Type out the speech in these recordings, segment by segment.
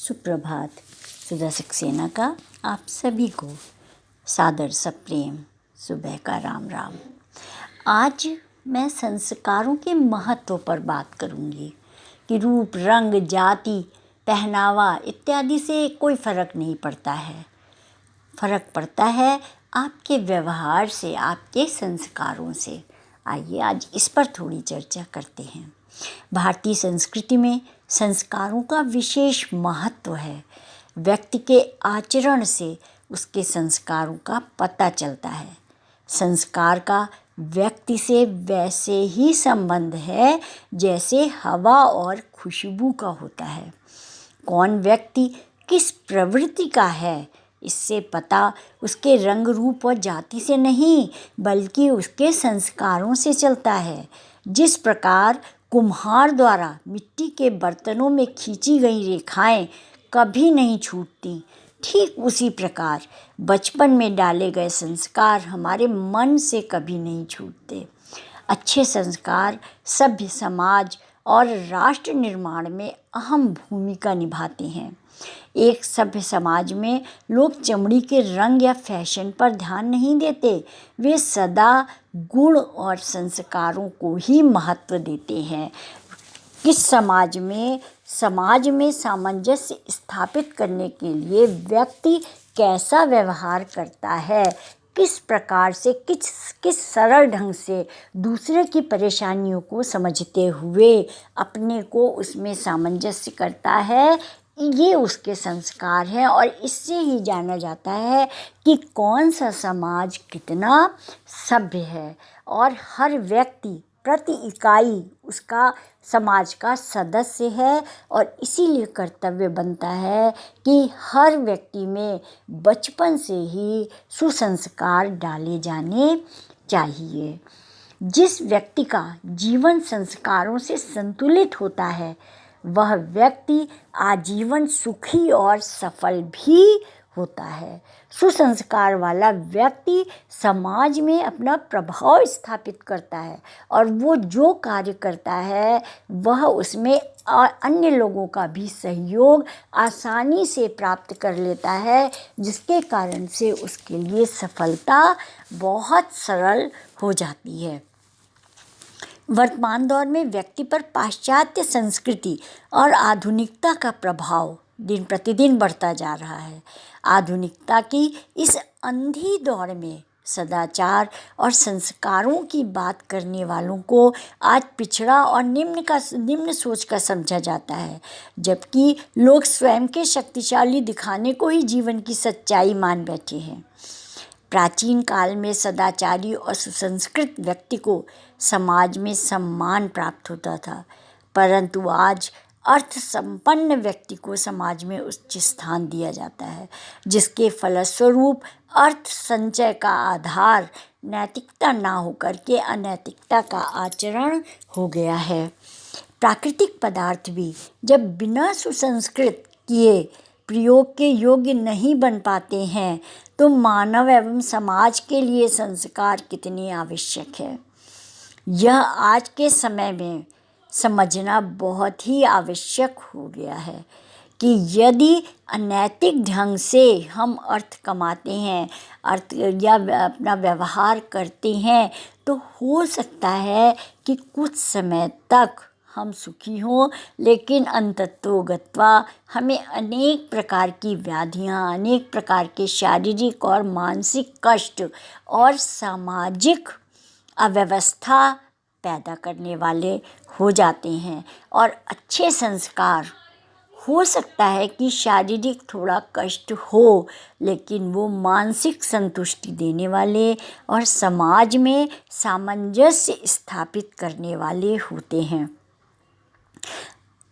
सुप्रभात। सुधा सक्सेना का आप सभी को सादर सप्रेम सुबह का राम राम। आज मैं संस्कारों के महत्व पर बात करूंगी कि रूप, रंग, जाति, पहनावा इत्यादि से कोई फर्क नहीं पड़ता है। फर्क पड़ता है आपके व्यवहार से, आपके संस्कारों से। आइए आज इस पर थोड़ी चर्चा करते हैं। भारतीय संस्कृति में संस्कारों का विशेष महत्व है। व्यक्ति के आचरण से उसके संस्कारों का पता चलता है। संस्कार का व्यक्ति से वैसे ही संबंध है जैसे हवा और खुशबू का होता है। कौन व्यक्ति किस प्रवृत्ति का है, इससे पता उसके रंग, रूप और जाति से नहीं बल्कि उसके संस्कारों से चलता है। जिस प्रकार कुम्हार द्वारा मिट्टी के बर्तनों में खींची गई रेखाएं कभी नहीं छूटती, ठीक उसी प्रकार बचपन में डाले गए संस्कार हमारे मन से कभी नहीं छूटते। अच्छे संस्कार सभ्य समाज और राष्ट्र निर्माण में अहम भूमिका निभाते हैं। एक सभ्य समाज में लोग चमड़ी के रंग या फैशन पर ध्यान नहीं देते, वे सदा गुण और संस्कारों को ही महत्व देते हैं। किस समाज में सामंजस्य स्थापित करने के लिए व्यक्ति कैसा व्यवहार करता है, किस प्रकार से किस सरल ढंग से दूसरे की परेशानियों को समझते हुए अपने को उसमें सामंजस्य करता है, ये उसके संस्कार हैं। और इससे ही जाना जाता है कि कौन सा समाज कितना सभ्य है। और हर व्यक्ति प्रति इकाई उसका समाज का सदस्य है और इसीलिए कर्तव्य बनता है कि हर व्यक्ति में बचपन से ही सुसंस्कार डाले जाने चाहिए। जिस व्यक्ति का जीवन संस्कारों से संतुलित होता है वह व्यक्ति आजीवन सुखी और सफल भी होता है। सुसंस्कार वाला व्यक्ति समाज में अपना प्रभाव स्थापित करता है और वो जो कार्य करता है वह उसमें अन्य लोगों का भी सहयोग आसानी से प्राप्त कर लेता है, जिसके कारण से उसके लिए सफलता बहुत सरल हो जाती है। वर्तमान दौर में व्यक्ति पर पाश्चात्य संस्कृति और आधुनिकता का प्रभाव दिन प्रतिदिन बढ़ता जा रहा है। आधुनिकता की इस अंधी दौड़ में सदाचार और संस्कारों की बात करने वालों को आज पिछड़ा और निम्न सोच का समझा जाता है, जबकि लोग स्वयं के शक्तिशाली दिखाने को ही जीवन की सच्चाई मान बैठे हैं। प्राचीन काल में सदाचारी और सुसंस्कृत व्यक्ति को समाज में सम्मान प्राप्त होता था, परंतु आज अर्थ संपन्न व्यक्ति को समाज में उच्च स्थान दिया जाता है, जिसके फलस्वरूप अर्थ संचय का आधार नैतिकता ना होकर के अनैतिकता का आचरण हो गया है। प्राकृतिक पदार्थ भी जब बिना सुसंस्कृत किए प्रयोग के योग्य नहीं बन पाते हैं तो मानव एवं समाज के लिए संस्कार कितने आवश्यक है, यह आज के समय में समझना बहुत ही आवश्यक हो गया है कि यदि अनैतिक ढंग से हम अर्थ कमाते हैं, अर्थ या अपना व्यवहार करते हैं, तो हो सकता है कि कुछ समय तक हम सुखी हों, लेकिन अंततोगत्वा हमें अनेक प्रकार की व्याधियाँ, अनेक प्रकार के शारीरिक और मानसिक कष्ट और सामाजिक अव्यवस्था पैदा करने वाले हो जाते हैं। और अच्छे संस्कार हो सकता है कि शारीरिक थोड़ा कष्ट हो, लेकिन वो मानसिक संतुष्टि देने वाले और समाज में सामंजस्य स्थापित करने वाले होते हैं।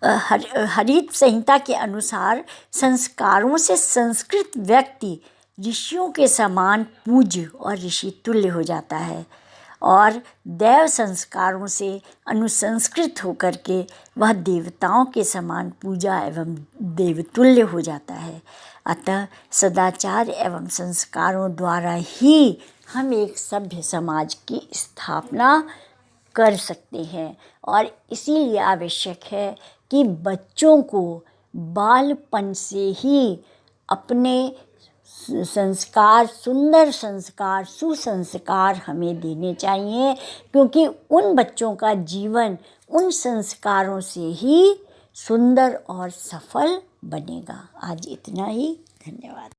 हरित संहिता के अनुसार संस्कारों से संस्कृत व्यक्ति ऋषियों के समान पूज्य और ऋषि तुल्य हो जाता है और दैव संस्कारों से अनुसंस्कृत होकर के वह देवताओं के समान पूजा एवं देवतुल्य हो जाता है। अतः सदाचार एवं संस्कारों द्वारा ही हम एक सभ्य समाज की स्थापना कर सकते हैं और इसीलिए आवश्यक है कि बच्चों को बालपन से ही अपने संस्कार, सुंदर संस्कार, सुसंस्कार हमें देने चाहिए, क्योंकि उन बच्चों का जीवन उन संस्कारों से ही सुंदर और सफल बनेगा। आज इतना ही, धन्यवाद।